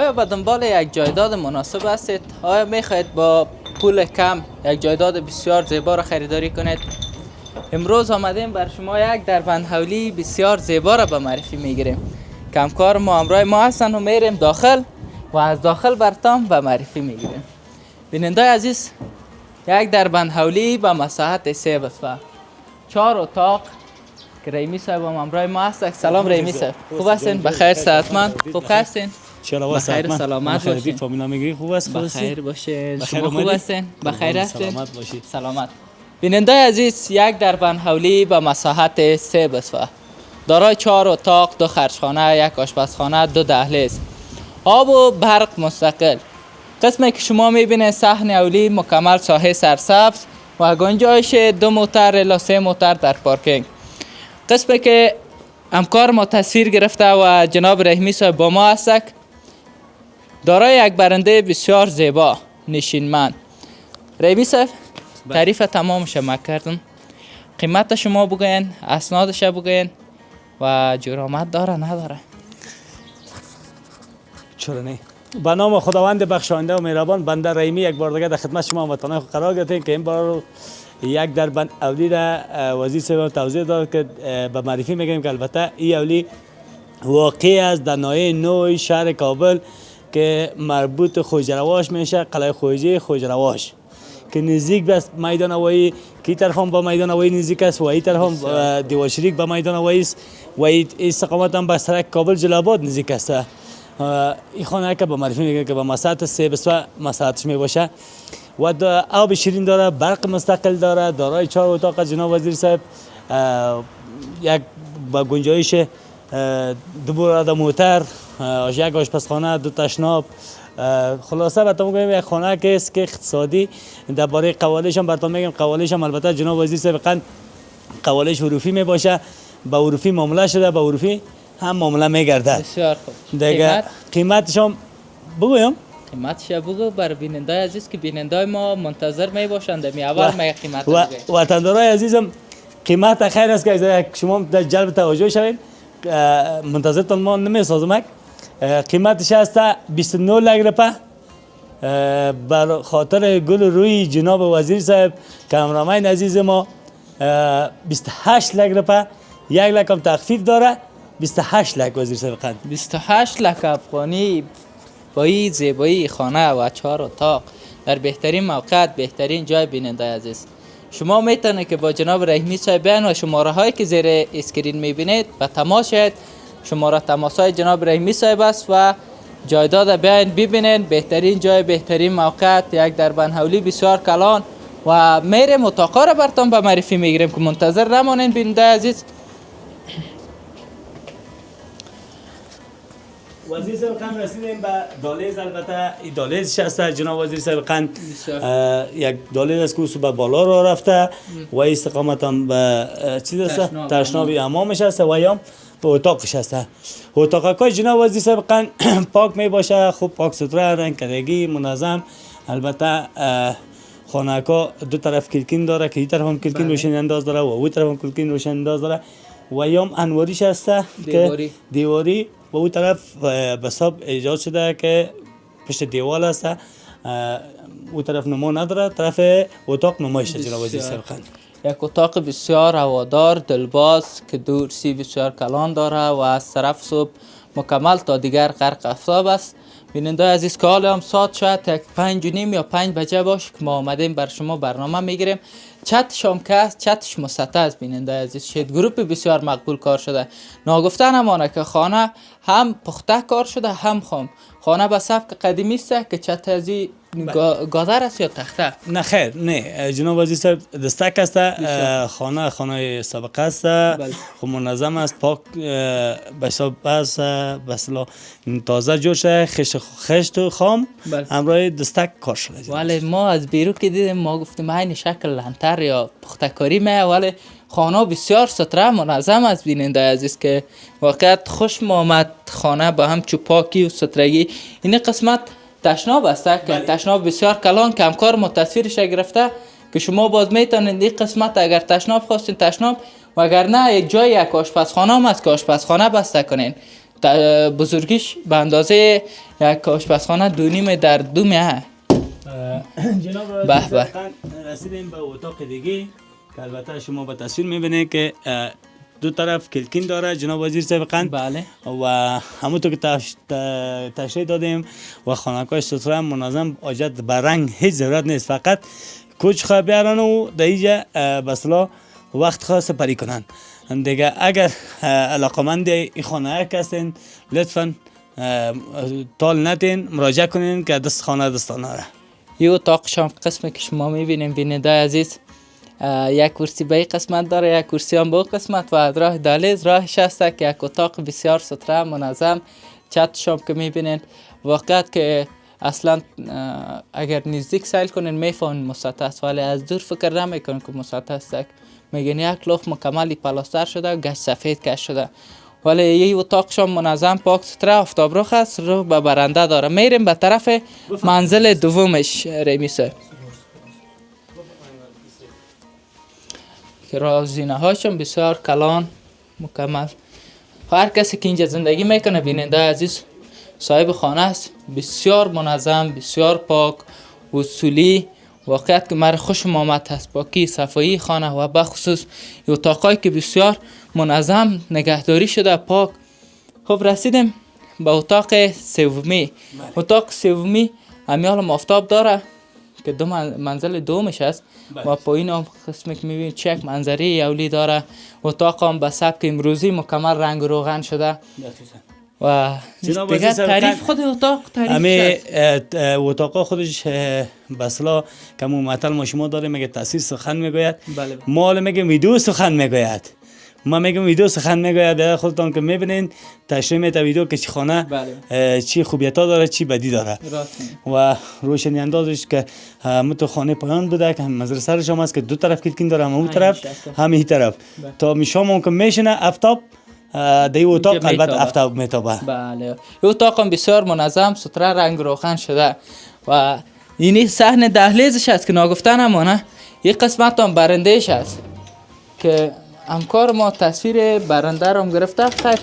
آیا به دنبال یک جایداد مناسب هستید؟ آیا میخواهید با پول کم یک جایداد بسیار زیبا را خریداری کنید؟ امروز آمدیم بر شما یک دربند حولی بسیار زیبا را به معرفی میگیریم. کمکار ما همراه ما هستند و میریم داخل و از داخل برتان به معرفی میگیریم. بیننده عزیز، یک دربند حولی به مساحت 3 بسفه 4 اتاق که ریمی صاحب هم همراه ما هست. سلام ریمی صاحب، خوب هستین؟ بخیر صحتمند؟ خوب هستین؟ بخیر سلامت باشین. فامیلا میگی خوب است؟ بخیر باشین. شما خوب هستین؟ بخیر هستین؟ سلامت باشید. سلامت. بیننده عزیز، یک دربند حولی به مساحت 3 بسفه دارای 4 اتاق، 2 خرجخانه، 1 آشپزخانه، 2 دهلیز، آب و برق مستقل. قسمی که شما میبینید صحن حولی مکمل ساحه سرسبز و گنجایش 2 موتر الی 3 موتر در پارکینگ. قسمی که همکار ما تصویر گرفته و جناب رحیمی صاحب با ما هست، دارای یک برنده بسیار زیبا نشینمند. رحیمی صاحب، تعریف تمامش ما کردم. قیمت شما بگوین، اسنادش بگوین و جرامت داره نداره؟ چرا نه؟ به نام خداوند بخشاینده و مهربان، بنده رحیمی یک بار دیگه در خدمت شما هموطنان قرار گرفتیم که این بار یک دربند حولی را وزیر صاحب توضیح داد که به معرفی میگیم که البته این حولی واقع است در ناحیه 9 شهر کابل که مربوط خوجرواش میشه، قلعه خوجی خوجرواش که نزدیک به میدان هوایی، که طرف هم با میدان هوایی نزدیک است و این طرف هم دیوار شریک به میدان هوایی است و این استقامت هم به سرک کابل جلال‌آباد نزدیک است. این خانه که به معرفی میگه که به مساحت 3 بسفه مساحتش می باشه و آب شیرین داره، برق مستقل داره، دارای 4 اتاق جناب وزیر صاحب، یک با گنجایش 2 برادر موتر، 1 آشپزخانه، 2 تشناب. خلاصه براتون میگم یک خانه که است که اقتصادی. درباره قوالش هم براتون میگم، قوالش هم البته جناب وزیر صاحب قوالش حروفی می باشه، با حروفی معامله شده، با حروفی هم معامله میگرده. بسیار خوب. دیگه قیمتش هم بگویم؟ قیمتش بگو بر بیننده عزیز که بیننده ما منتظر می باشند. می اول می قیمت بگویم. وطندارای عزیزم، قیمت خیر است که شما در جلب توجه شوید. منتظرتان ما نمیسازم. قیمتش است 29 لک روپه بر خاطر گل روی جناب وزیر صاحب کامرامین عزیز ما. 28 لک روپه، 1 لک هم تخفیف داره. 28 لک وزیر صاحب قند. 28 لک افغانی با این زیبایی خانه و 4 اتاق در بهترین موقعیت، بهترین جای. بیننده عزیز، شما میتونید که با جناب رحیمی صاحب بیاین و شماره هایی که زیر اسکرین میبینید به تماس شید. شماره تماس های جناب رحیمی صاحب است و جایداد بیاین ببینین. بهترین جای، بهترین موقعیت، یک دربند حولی بسیار کلان و میریم اتاقا را براتون به معرفی میگیریم که منتظر نمانین بیننده عزیز. وزیر صاحب قند رسیدیم به دهلیز. البته این دهلیزش است جناب وزیر صاحب قند. یک دهلیز است که به بالا را رفته و استقامت هم به چیز است، تشناب حمامش است و یا به اتاقش است. اتاقای جناب وزیر صاحب قند پاک می باشه، خوب پاک ستره، رنگ کردگی منظم. البته خانه‌ها 2 طرف کلکین داره که این طرف هم کلکین روشن انداز داره و اون طرف هم کلکین روشن انداز داره و یا انواریش است که دیواری و اون طرف به حساب ایجاد شده که پشت دیوال است. اون طرف نما نداره، طرف اتاق نمایش جناب وزیر صاحب قند. یک اتاق بسیار هوادار، دلباز که دورسی بسیار کلان داره و از طرف صبح مکمل تا دیگر غرق آفتاب است. بیننده عزیز که حال هم ساعت شاید 5:30 یا 5 بجه باشه که ما آمدیم بر شما برنامه میگیریم. چتش هم که است، چتش مسطح است. بیننده عزیز، شد گروپ بسیار مقبول کار شده. ناگفته نمانه که خانه هم پخته کار شده هم خام. خانه به سبک قدیمی است که چت ازی گادر است یا تخته؟ نه خیر، نه جناب وزیر صاحب دستک است. خانه سابقه است. خب منظم است، پاک به حساب است، به اصطلاح تازه جوش، خشت و خام همراه دستک کار شده. ولی ما از بیرون که دیدیم ما گفتیم این شکل لنتر یا پخته کاری میه، ولی خانه بسیار ستره منظم است. بیننده عزیز که واقعا خوش آمد خانه با هم چوپاکی و سترگی. این قسمت تشناب است که تشناب بسیار کلان که همکار ما تصویرش گرفته که شما باز میتونید این قسمت اگر تشناب خواستین تشناب و اگر نه یک جای یک آشپزخانه هم است که آشپزخانه بسته کنین. بزرگیش به اندازه یک آشپزخانه 2.5 در 2 میه. جناب به به. رسیدیم به اتاق دیگه که البته شما به تصویر میبینید که دو طرف کلکین داره جناب وزیر صاحب. بله. و همونطور که تشریح دادیم و خانه‌های ستره منظم حاجت به رنگ هیچ ضرورت نیست، فقط کوچ خواه بیارن و در اینجا به اصطلاح وقت خواه سپری کنن دیگه. اگر علاقمند این خانه هستین لطفا تال ندین، مراجعه کنین که دست خانه دستانه را. این اتاق شام قسمی که شما میبینیم بیننده عزیز، یک کرسی به این قسمت داره، یک کرسی هم به اون قسمت و از راه دهلیز راهش هست که یک اتاق بسیار ستره منظم. چت شام که میبینید واقعیت که اصلا اگر نزدیک سیل کنین میفهمین مسطح است، ولی از دور فکر نمیکنین که مسطح است. میگن یک لوح مکملی پلاستر شده و گچ سفید کش شده، ولی این اتاق شام منظم پاک ستره آفتاب رخ است، رو به برنده داره. میریم به طرف منزل دومش ریمی صاحب که راه زینه هاشون بسیار کلان مکمل. هر کسی که اینجا زندگی میکنه بیننده عزیز صاحب خانه است، بسیار منظم، بسیار پاک، اصولی. واقعیت که مرا خوشم آمد هست پاکی صفایی خانه و بخصوص اتاقایی که بسیار منظم نگهداری شده پاک. خب رسیدیم به اتاق سومی. اتاق سومی همیال آفتاب داره که دو منزل دومش است و پایین هم قسمی که میبینید چک منظری اولی داره. اتاق هم به سبک امروزی مکمل رنگ و روغن شده و دیگه تعریف خود اتاق تعریف اتاق خودش بسلا کمو معطل ما شما داره میگه تصویر سخن میگوید. بله. ما حالا میگیم ویدیو سخن میگوید، ما میگم ویدیو سخن میگوید. خودتون که میبینین تشریح میده ویدیو که چی خانه چی خوبیتا داره چی بدی داره و روشنی اندازش که متو خانه پایان بوده که منظر سرش هم است که دو طرف کلکین داره، هم اون طرف هم این طرف تا میشام ممکن میشنه افتاب دی اتاق البته افتاب میتابه. بله. اتاق هم بسیار منظم ستره رنگ روغن شده و اینی صحن دهلیزش است که ناگفتن همانه. یک قسمت هم برندهش است که همکار ما تصویر برنده رو هم گرفته. خیر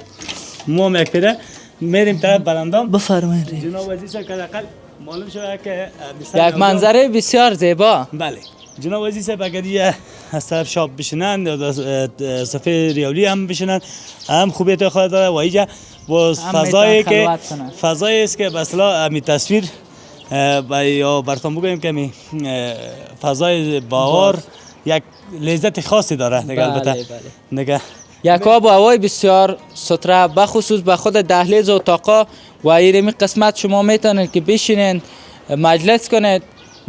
ما هم یک پیره میریم طرف برنده. بفرمایید جناب وزیر صاحب که اقل معلوم شده که یک منظره بسیار زیبا. بله جناب وزیر صاحب اگر از طرف شاب بشنن یا صفحه ریالی هم بشنن هم خوبیت خود داره و اینجا با فضایی است که به اصطلاح می تصویر یا براتون بگویم که می فضای باور یک لذت خاصی داره دیگه. البته دیگه یک آب و هوای بسیار ستره بخصوص به خود دهلیز اتاقا و ایرمی قسمت شما میتونید که بشینید مجلس کنید.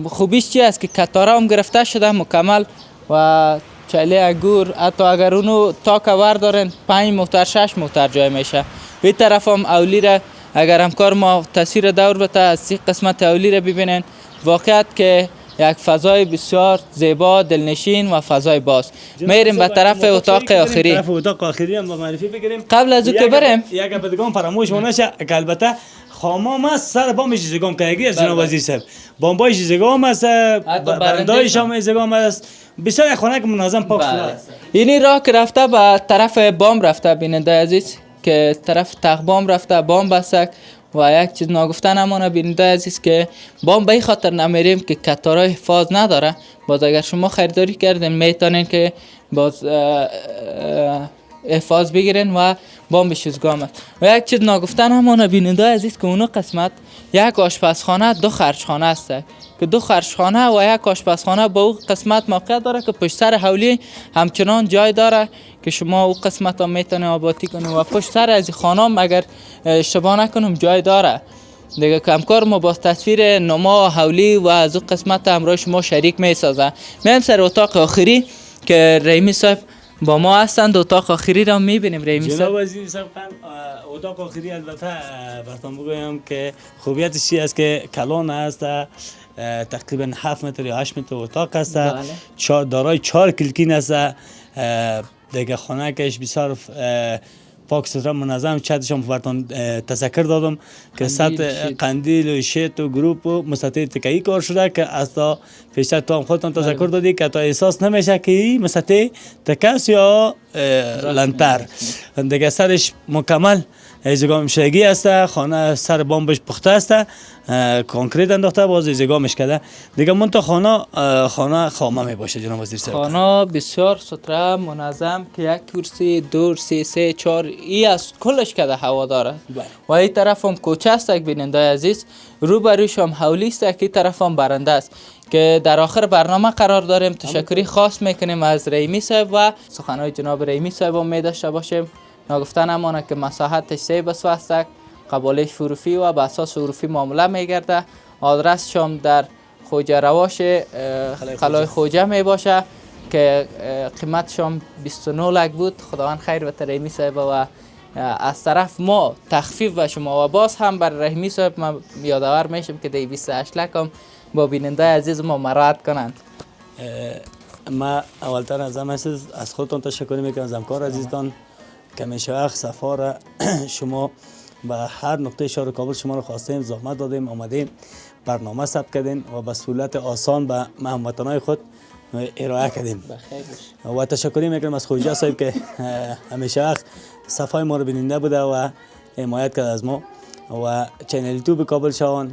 خوبیش چی است که کتاره هم گرفته شده مکمل و چاله انگور، حتی اگر اونو تا کور دارن 5 موتر 6 موتر جای میشه. این طرف هم اولی را اگر همکار ما تصویر دور بده از این قسمت اولی را ببینن، واقعیت که یک فضای بسیار زیبا دلنشین و فضای باز. میریم به طرف اتاق آخری. طرف اتاق آخری هم با معرفی بگیریم. قبل از او که بریم یک بدگام فراموش نشه که البته خامام است سر بام چیزگام که از جناب وزیر صاحب بامبای چیزگام است، برندایش هم چیزگام است، بسیار خانه که منظم پاک شده است. اینی راه که رفته به طرف بام رفته بیننده عزیز که طرف تخت بام رفته بام بسک و یک چیز ناگفتن همانه بیننده عزیز که بام به این خاطر نمیریم که کتارای حفاظ نداره. باز اگر شما خریداری کردین میتونین که باز حفاظ بگیرین و بام بشوزگام است. و یک چیز ناگفتن همانه بیننده عزیز که اونو قسمت یک آشپزخانه دو خرچخانه است که دو خرچخانه و یک آشپزخانه با اون قسمت موقع داره که پشت سر حولی همچنان جای داره که شما اون قسمت هم میتونه آبادی کنید و پشت سر از خانه هم اگر اشتباه نکنم جای داره دیگه. کمکار ما با تصویر نما حولی و از اون قسمت همراه شما شریک میسازه. میم سر اتاق آخری که ریمی صاحب با ما هستند. اتاق آخری را میبینیم ریمی صاحب. جناب وزیر صاحب اتاق آخری البته براتون بگویم که خوبیتش چی است که کلان است، تقریبا 7 متر یا 8 متر اتاق است. دارای 4 کلکین است دیگه. خانه کش بسیار پاک ستره منظم. چتش هم براتون تذکر دادم که سطح قندیل و شیت و گروپ و مسطح تکایی کار شده که اصلا پیشتر تو هم خودتون تذکر دادی که تا احساس نمیشه که این مسطح تکاس یا لنتر دیگه. سرش مکمل ایزگام همشگی است، خانه سر بامبش پخته است، کنکریت انداخته، باز ایزگامش کرده دیگه. من تا خانه خامه می باشه جناب وزیر صاحب. خانه بسیار ستره منظم که یک کرسی 2 3 3 4 ای از کلش کده هوا داره. و این طرف هم کوچه است یک بیننده عزیز، روبروش هم حولی است، که طرف هم برنده است که در آخر برنامه قرار داریم. تشکری خاص میکنیم از رحیمی صاحب و سخنهای جناب رحیمی صاحب هم می داشته باشیم. نگفته نمانه که مساحتش 3 بسوه است، قبالش حروفی و به اساس حروفی معامله میگرده. آدرسش هم در خوجه رواش قلعه خوجه می باشه که قیمتش هم 29 لک بود. خداوند خیر و رحیمی صاحب و از طرف ما تخفیف به شما و باز هم بر رحیمی صاحب ما یادآور میشم که دی 28 لک هم با بیننده عزیز ما مراعات کنند. ما اولتر از خودتان تشکر میکنم، از همکار عزیزتان که میشه وقت سفار شما به هر نقطه شهر کابل شما رو خواستیم، زحمت دادیم، آمدیم برنامه ثبت کردین و به صورت آسان به هموطنان خود ارائه کردیم. و تشکر میکنم از خوجه صاحب که همیشه وقت صفای ما رو بیننده بوده و حمایت کرده از ما. و چینل یوتیوب کابل شاهان،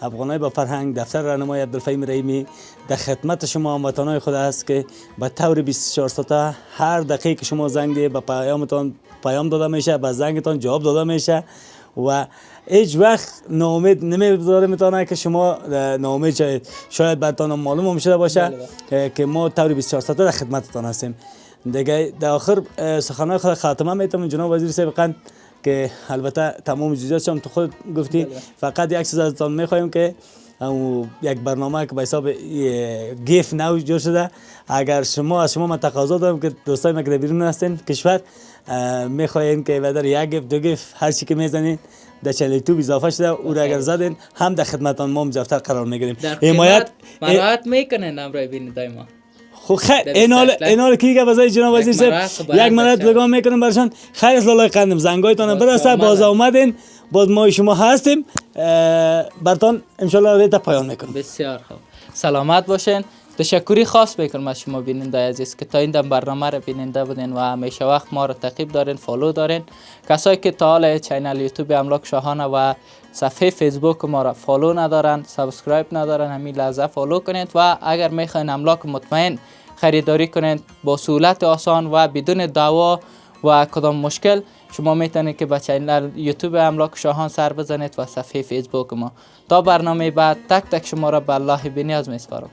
افغانای با فرهنگ، دفتر راهنمای عبدالفهیم رحیمی در خدمت شما هموطنان خود است که به طور 24 ساعته هر دقیقه که شما زنگ به پیامتان پیام داده میشه، به زنگتان جواب داده میشه و هیچ وقت ناامید نمیذاره میتونه که شما ناامید شاید. شاید براتون معلوم شده باشه که ما طور 24 ساعته در خدمتتان هستیم. دیگه در آخر سخنان خود خاتمه میتونم جناب وزیر صاحب که البته تمام جزئیاتش هم تو خود گفتی. فقط یک چیز ازتان میخوایم که یک برنامه که به حساب گیف نو جور شده، اگر از شما من تقاضا دارم که دوستای ما که بیرون هستین کشور میخواین که بدر یک گیف دو گیف هر چی که میزنین در چنل یوتیوب اضافه شده، او را اگر زدین هم در خدمتتان ما مجفتر قرار میگیریم. حمایت مراعات میکنین امرای بیننده ما. خو خیر اینال کی که بازای جناب وزیر صاحب یک مرد لگام میکنم برشان. خیر از لالای قندم زنگایتان برسه، باز اومدین، باز ما شما هستیم براتون ان شاء الله تا پایان میکنم. بسیار خوب، سلامت باشین. تشکری خاص میکنم از شما بیننده عزیز که تا این دم برنامه رو بیننده بودین و همیشه وقت ما رو تعقیب دارین، فالو دارین. کسایی که تا حالا چینل یوتیوب املاک شاهانه و صفحه فیسبوک ما را فالو ندارن، سابسکرایب ندارن، همین لحظه فالو کنید و اگر میخواین املاک مطمئن خریداری کنید با سهولت آسان و بدون دعوا و کدام مشکل، شما میتونید که به چینل یوتیوب املاک شاهان سر بزنید و صفحه فیسبوک ما. تا برنامه بعد تک تک شما را به الله بنیاز میسپارم.